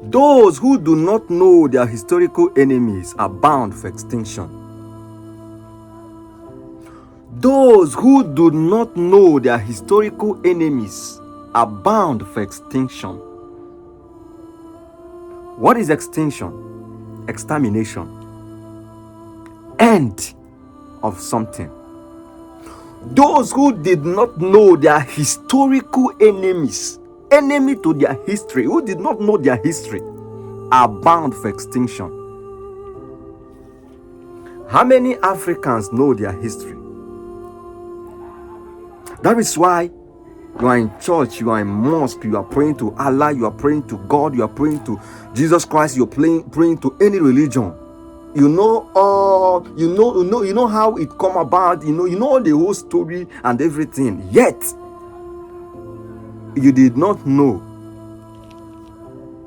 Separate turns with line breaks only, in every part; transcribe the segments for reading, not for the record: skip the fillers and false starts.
Those who do not know their historical enemies are bound for extinction. Those who do not know their historical enemies are bound for extinction. What is extinction? Extermination. End of something. Those who did not know their historical enemies, enemy to their history, who did not know their history, are bound for extinction. How many Africans know their history? That is why you are in church, you are in mosque, you are praying to Allah, you are praying to God, you are praying to Jesus Christ, you are praying to any religion. You know how it come about, you know the whole story and everything. Yet you did not know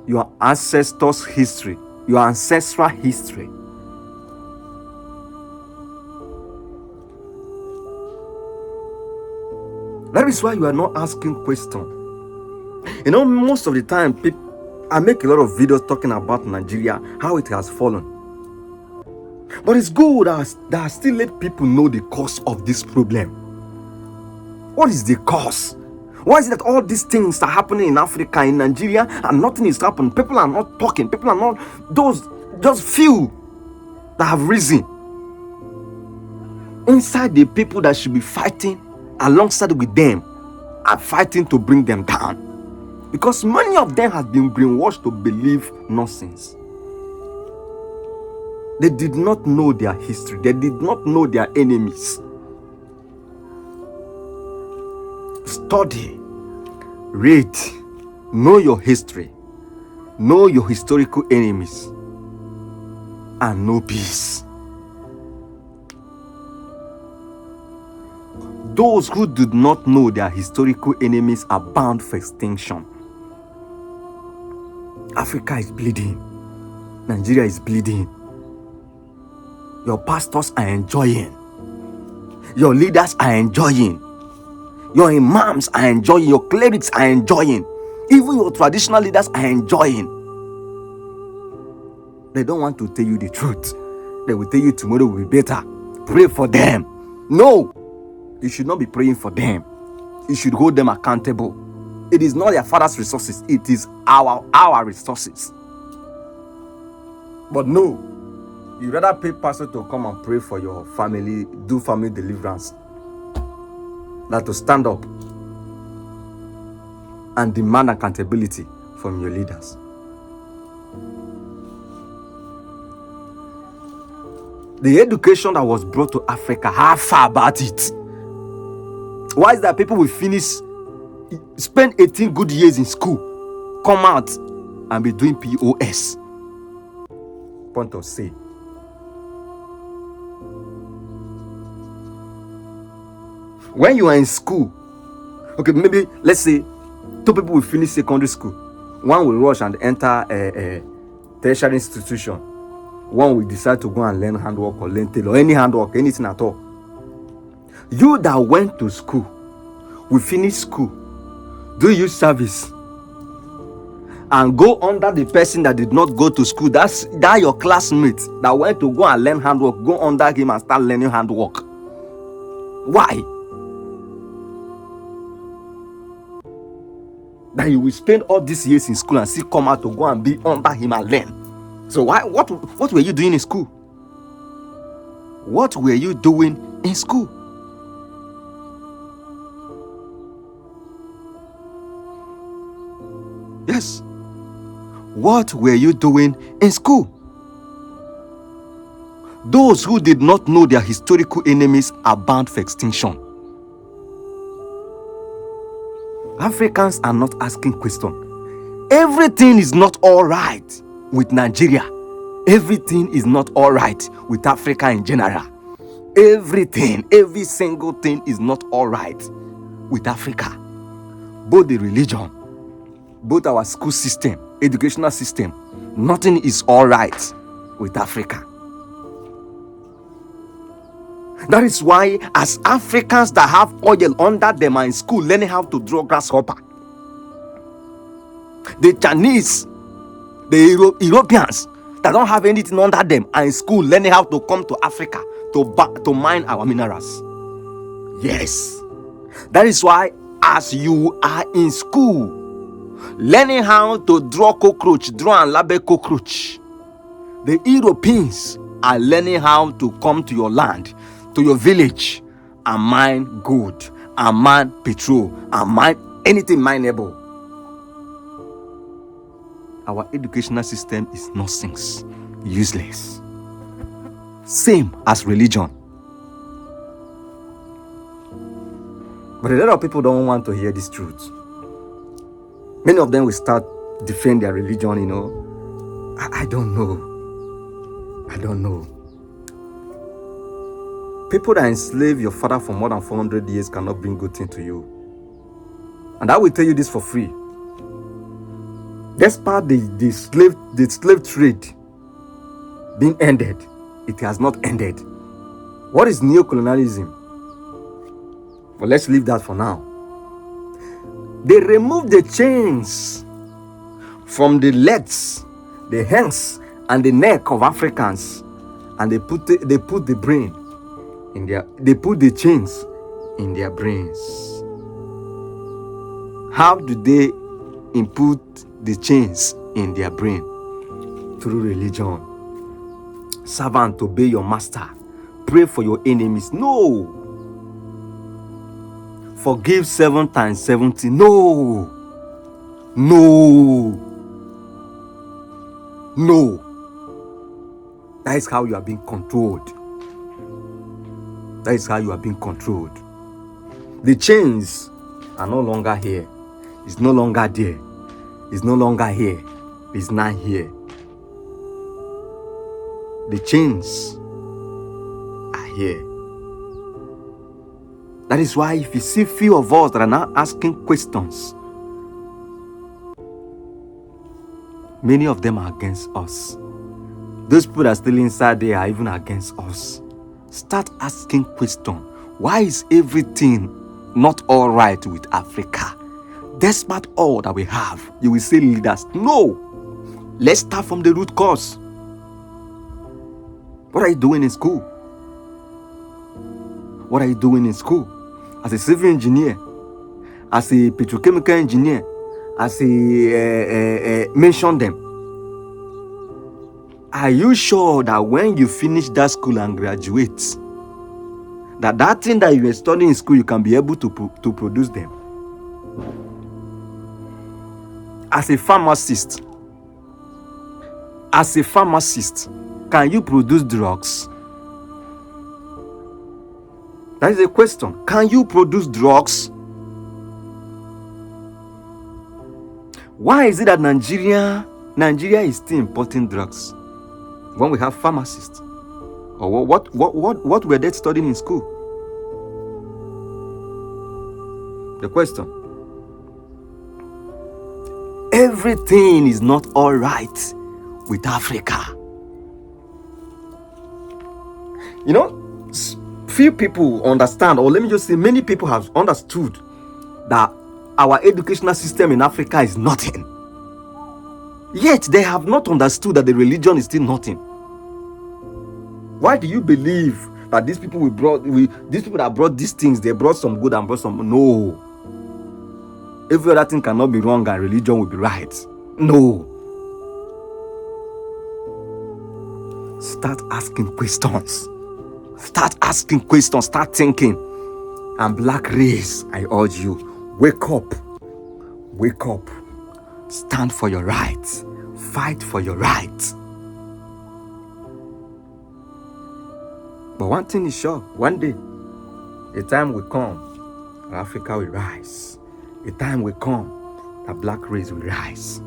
your ancestors' history, your ancestral history. That is why you are not asking questions. Most of the time, I make a lot of videos talking about Nigeria, how it has fallen. But it's good that I still let people know the cause of this problem. What is the cause? Why is it that all these things are happening in Africa, in Nigeria, and nothing is happening? People are not talking. People are not, those few that have risen inside the people that should be fighting alongside with them are fighting to bring them down, because many of them have been brainwashed to believe nonsense. They did not know their history. They did not know their enemies. Study, read, know your history, know your historical enemies, and know peace. Those who do not know their historical enemies are bound for extinction. Africa is bleeding. Nigeria is bleeding. Your pastors are enjoying. Your leaders are enjoying. Your imams are enjoying. Your clerics are enjoying. Even your traditional leaders are enjoying. They don't want to tell you the truth. They will tell you tomorrow will be better. Pray for them. No. You should not be praying for them. You should hold them accountable. It is not their father's resources. It is our resources. But no, you rather pay pastor to come and pray for your family, do family deliverance, than to stand up and demand accountability from your leaders. The education that was brought to Africa, how far about it? Why is that people will spend 18 good years in school, come out and be doing POS? Point of say. When you are in school, okay, maybe let's say 2 people will finish secondary school. One will rush and enter a tertiary institution. One will decide to go and learn handwork or learn tailor, any handwork, anything at all. You that went to school, will finish school, do you service, and go under the person that did not go to school, that your classmate that went to go and learn handwork, go under him and start learning handwork. Why? That you will spend all these years in school and still come out to go and be under him and learn. So why? What were you doing in school? What were you doing in school? Yes. What were you doing in school? Those who did not know their historical enemies are bound for extinction. Africans are not asking questions. Everything is not all right with Nigeria. Everything is not all right with Africa in general. Everything, every single thing is not all right with Africa. Both the religion, both our school system, educational system, nothing is all right with Africa. That is why, as Africans that have oil under them are in school learning how to draw grasshopper, the Chinese The Europeans that don't have anything under them are in school learning how to come to Africa to mine our minerals. Yes. That is why as you are in school learning how to draw and label cockroach, the Europeans are learning how to come to your land, to your village, and mine gold, and mine petrol, and mine anything mineable. Our educational system is nonsense, useless. Same as religion. But a lot of people don't want to hear this truth. Many of them will start defend their religion, you know. I don't know. People that enslave your father for more than 400 years cannot bring good thing to you. And I will tell you this for free. Despite the slave trade being ended, it has not ended. What is neocolonialism? Well, let's leave that for now. They removed the chains from the legs, the hands, and the neck of Africans, and they put the brain in they put the chains in their brains. How do they input the chains in their brain? Through religion. Servant, obey your master. Pray for your enemies. No. Forgive 7 times 70. No. That is how you are being controlled. The chains are no longer here. It's no longer there. It's no longer here. It's not here. The chains are here. That is why if you see few of us that are now asking questions, many of them are against us. Those people that are still inside there are even against us. Start asking questions. Why is everything not all right with Africa? Despite all that we have, you will say leaders. No. Let's start from the root cause. What are you doing in school? What are you doing in school? As a civil engineer, as a petrochemical engineer, as a mention them. Are you sure that when you finish that school and graduate, that thing that you were studying in school, you can be able to produce them? As a pharmacist, can you produce drugs? That is a question. Can you produce drugs? Why is it that Nigeria is still importing drugs when we have pharmacists? Or what were they studying in school? The question. Everything is not all right with Africa. You know, few people understand, or let me just say many people have understood that our educational system in Africa is nothing. Yet they have not understood that the religion is still nothing. Why do you believe that these people that brought these things, they brought some good and brought some? No. Every other thing cannot be wrong and religion will be right. No. Start asking questions. Start thinking. And black race, I urge you, wake up. Stand for your rights. Fight for your rights. But one thing is sure, one day, a time will come, Africa will rise. A time will come, that black race will rise.